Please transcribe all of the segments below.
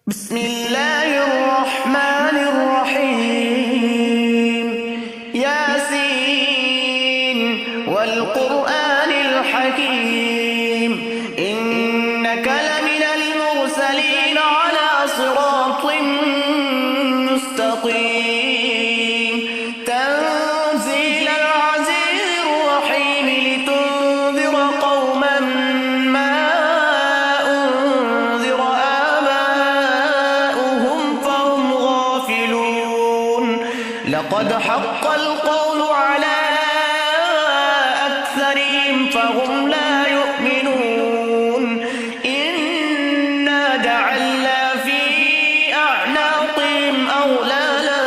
بسم الله الرحمن الرحيم. ياسين والقرآن الحكيم إنك لمن المرسلين على صراط مستقيم تنزيل العزيز الرحيم لتنذر قوما ما أنذر آباؤهم فهم غافلون. لقد حق القول على أكثرهم فهم لا يؤمنون. إنا جعلنا في أعناقهم أغلالا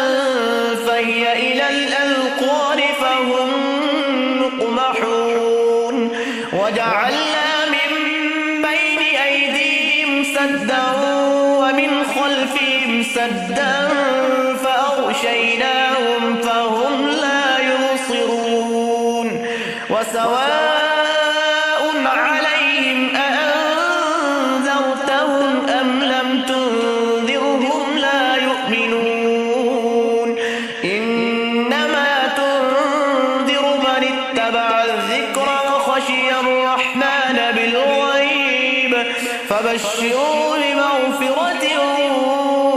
فهي إلى الأذقان فهم مقمحون. وجعلنا من بين أيديهم سدا ومن خلفهم سدا فأغشيناهم فهم لا يبصرون. وسواء عليهم أأنذرتهم أم لم تنذرهم لا يؤمنون. إنما تنذر من اتبع الذكر وخشي الرحمن بالغيب فبشروا بمغفرة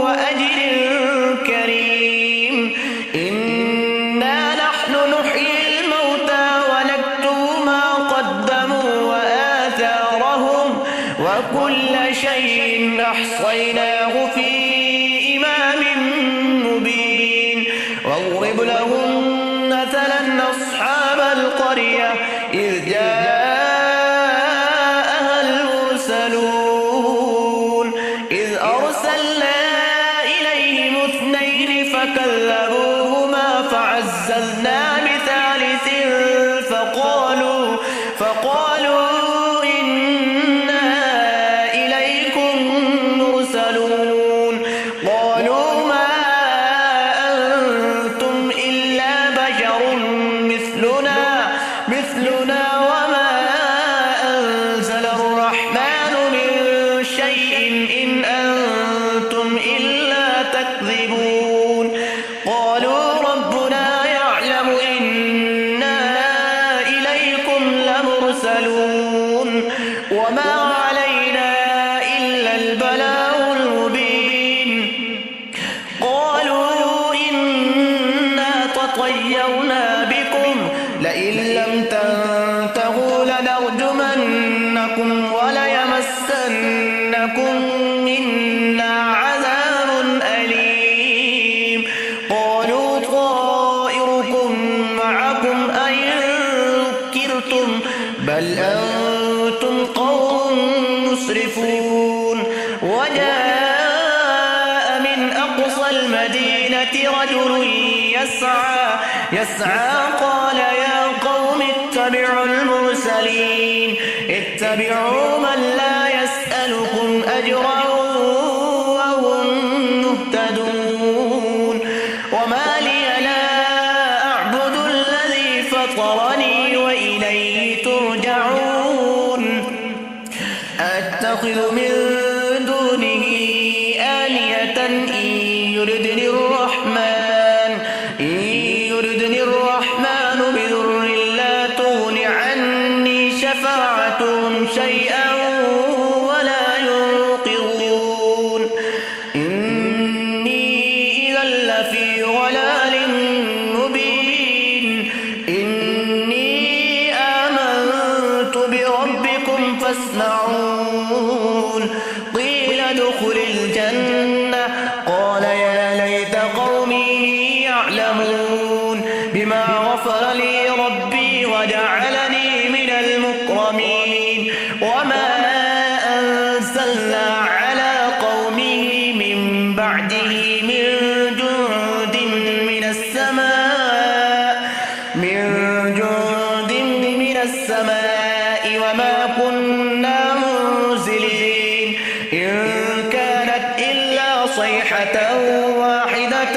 وأجر كريم. إنا نحن نحيي الموتى ونكتب ما قدموا وآثارهم وكل شيء أحصيناه في إمام مبين. واضرب لهم مثلا أصحاب القرية إذ جاءها المرسلون إذ أرسلنا إليهم اثنين فكذبوهما فعززنا بثالث فقالوا إنا إليكم مرسلون. قالوا ما أنتم إلا بشر مثلنا وما أنزل الرحمن من شيء إن أنتم إلا تكذبون. قالوا ربنا يعلم إنا إليكم لمرسلون وما علينا إلا البلاغ المبين. قالوا إنا تطيرنا بكم لئن لم تنتهوا لنرجمنكم وليمسنكم منا عذاب أليم. قالوا طائركم معكم أئن ذكرتم بل أنتم قوم مسرفون. وجاء من أقصى المدينة رجل يسعى قال يا قوم اتبعوا المرسلين اتبعوا من لا يسألكم أجرا وهم مهتدون. وما لي لا أعبد الذي فطرني وإليه ترجعون. أتخذ من دونه آلهة إن يردني الرحمن بضر لا تغن عني شفاعتهم شيئا ولا ينقذون. إني إذا لفي ضلال مبين. إني آمنت بربكم فاسمعون. قيل ادخل الجنة قال يا ليت قومي يعلمون بما غفر لي ربي وجعلني من المكرمين. وما أنزلنا على قومه من بعده من جند من السماء وما كنا منزلين. إن كانت إلا صيحة واحدة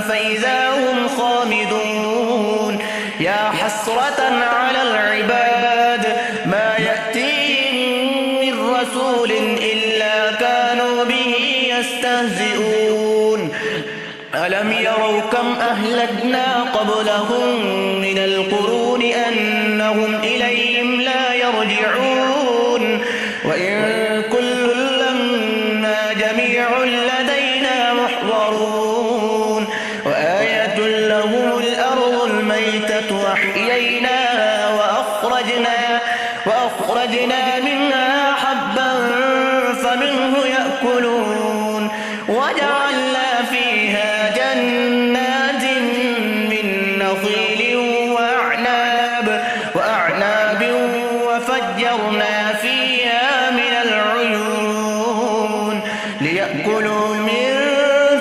فإذا هم خامدون. يا حسرة على العباد ما يأتيهم من رسول إلا كانوا به يستهزئون ألم يروا كم أهلكنا قبلهم من القرون أنهم إليهم لا يرجعون وإن كل لما جميع لدينا محضرون وآية لهم الأرض الميتة أحييناها وأخرجنا منها حبا فمنه يأكلون وجعلنا فيها جنات من نخيل وأعناب وفجرنا فيها من العيون ليأكلوا من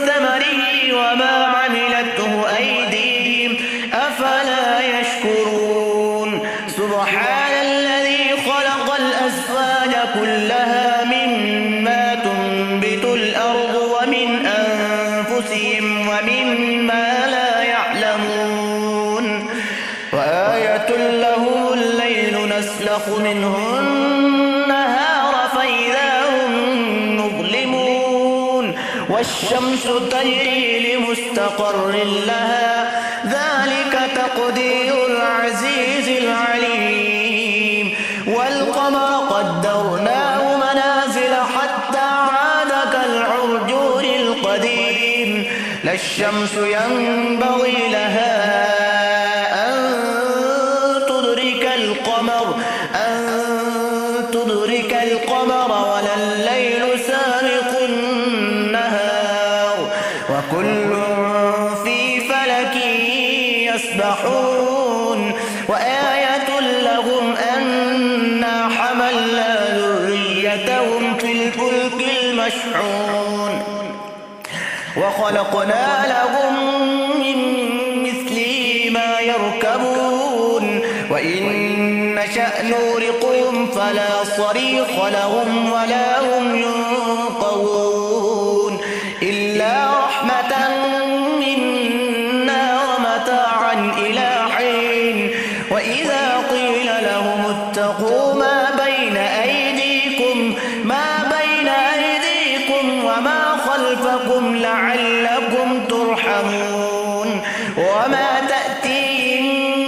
ثمره وما عملته أيديهم أفلا يشكرون سبحان الذي خلق الأزواج كلها مما تنبت الأرض ومن أنفسهم ومما لا يعلمون وآية له الليل نسلخ منه النهار فإذا هم مظلمون والشمس تجري لمستقر لها ذلك تقدير العزيز العليم والقمر قدرناه منازل حتى عاد كالعرجون القديم لا الشمس ينبغي لها تدرك القمر ولا الليل سابق النهار وكل في فلك يسبحون وآية لهم أنا حملنا ذريتهم في الفلك المشحون وخلقنا لهم من مثله ما يركبون وإن نشأ نورقهم فلا صريخ لهم ولا هم ينقذون إلا رحمة منا ومتاعا إلى حين وإذا قيل لهم اتقوا ما بين أيديكم وما خلفكم لعلكم ترحمون وما تأتيهم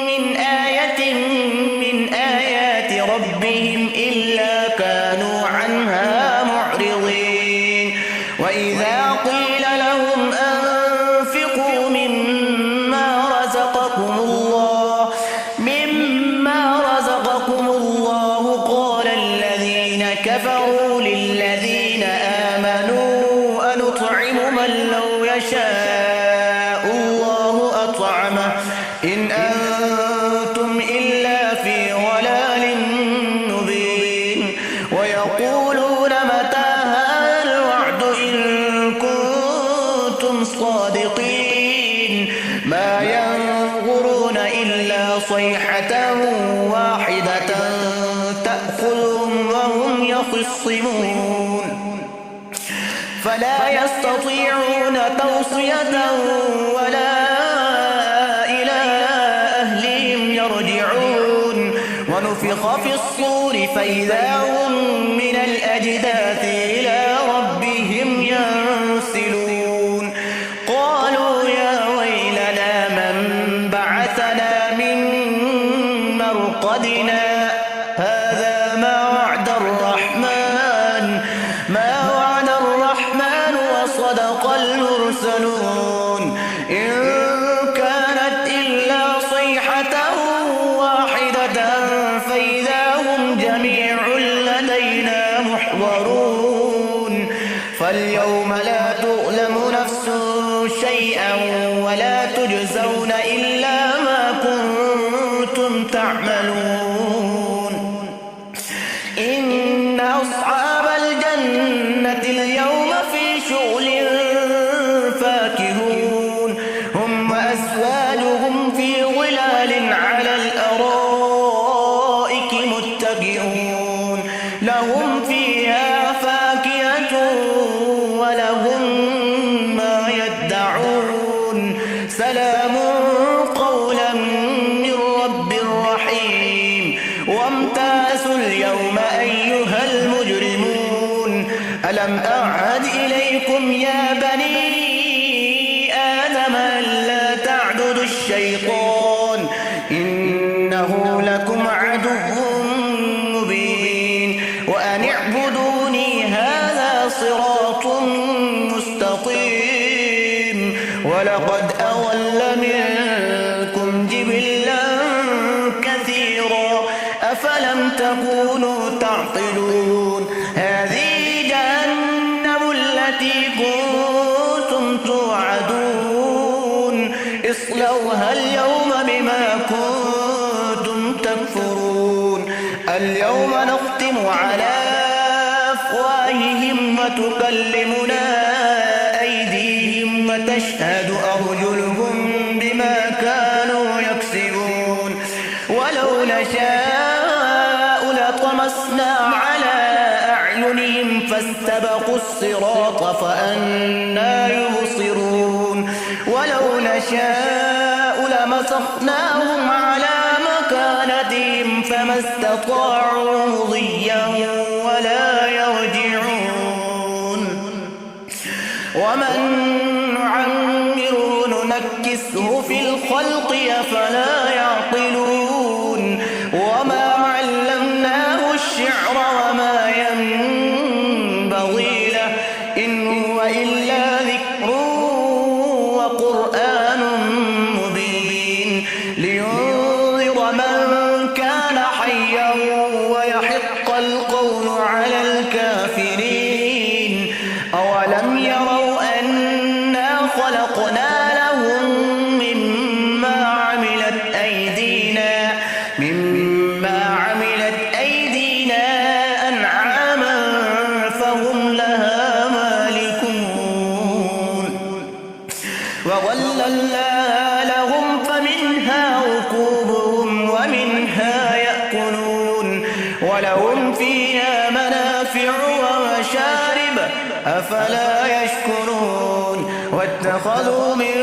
من آية من آيات ربهم إلا كانوا عنها معرضين وإذا قيل لهم أنفقوا مما رزقكم الله قال الذين كفروا للذين آمنوا أنطعم من لو يشاء الله أطعمه إن أنتم إلا في ضلال مبين ويقولون متى هذا الوعد إن كنتم صادقين ما ينظرون إلا صيحة واحدة تأخذهم وهم يخصمون فلا يستطيعون توصية ولا إلى أهلهم يرجعون ونفخ في الصور فإذا هم من الأجداث إلى ربهم ينسلون قالوا يا ويلنا من بعثنا من مرقدنا هذا ما وعد الرحمن وصدق المرسلون إن كانت إلا صيحة واحدة فإذا هم جميع لدينا محضرون فاليوم لا تظلم نفس شيئا ولا تجزون إلا ما كنتم تعملون إن أصحاب الجنة اليوم في شغل فاكهون هم وأزواجهم في ظلال على الأرائك متكئون لهم فيها فاكهة ولهم ما يدعون سلام الشيطان إنه لكم عدو مبين وأن اعبدوني هذا صراط مستقيم ولقد أضل منكم جبلا كثيرا أفلم تكونوا تعقلون هذه جهنم التي كنتم توعدون اصلوها اليوم بما كنتم تكفرون اليوم نختم على أفواههم وتكلمنا أيديهم وتشهد أرجلهم بما كانوا يكسبون ولو نشاء لطمسنا على أعينهم فاستبقوا الصراط فأنى يبصرون ولو نشاء لمسخناهم على مكانتهم فما استطاعوا مضيا ولا يرجعون ومن نعمره ننكسه في الخلق أفلا يعقلون وما علمناه الشعر وما ينبغي له إن هو إلا ذكر وقرآن مبين لينذر من كان حيا ويحق القول على الكافرين أولم يروا أنا خلقنا لهم مما عملت أيدينا أنعاما فهم لها مالكون وظللناها لهم فمنها ركوبهم ومنها يأكلون ولهم فيها منافع ومشارب أفلا يشكرون واتخذوا من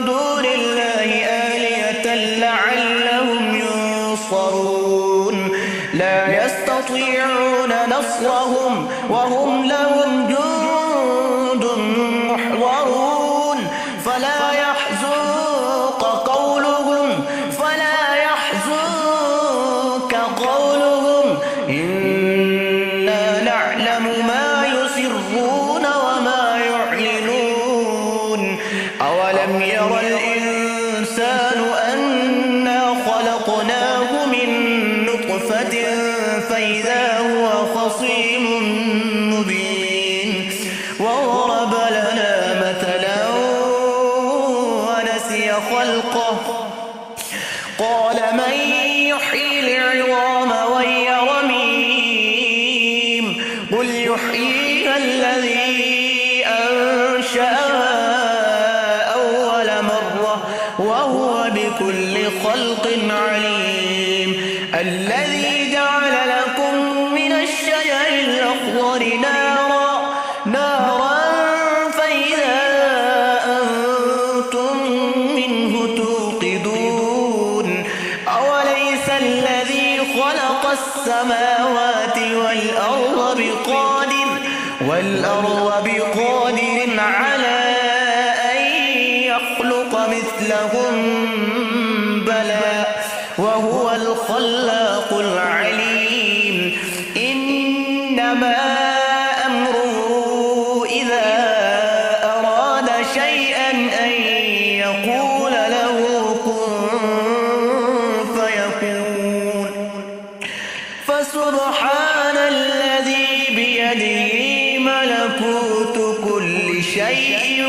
دون الله آلهة لعلهم ينصرون لا يستطيعون نصرهم وهم لهم جند محضرون فلا يحزنك قولهم إنا نعلم ما يسرون وما يعلنون أولم ير الإنسان أنا خلقناه من نطفة فإذا هو خصيم مبين وضرب لنا مثلا ونسي خلقه قال من يحيي العظام وهي رميم قل يحييها الذي أنشأها أول مرة وهو بكل خلق عليم الذي جعل لكم من الشجر الأخضر نارا فإذا أنتم منه توقدون أوليس الذي خلق السماوات والأرض بقادر على أن يخلق مثلهم بلى وهو الخلاق العليم إنما أمره إذا أراد شيئا أن يقول له كن فيكون فسبحان الذي بيده ملكوت كل شيء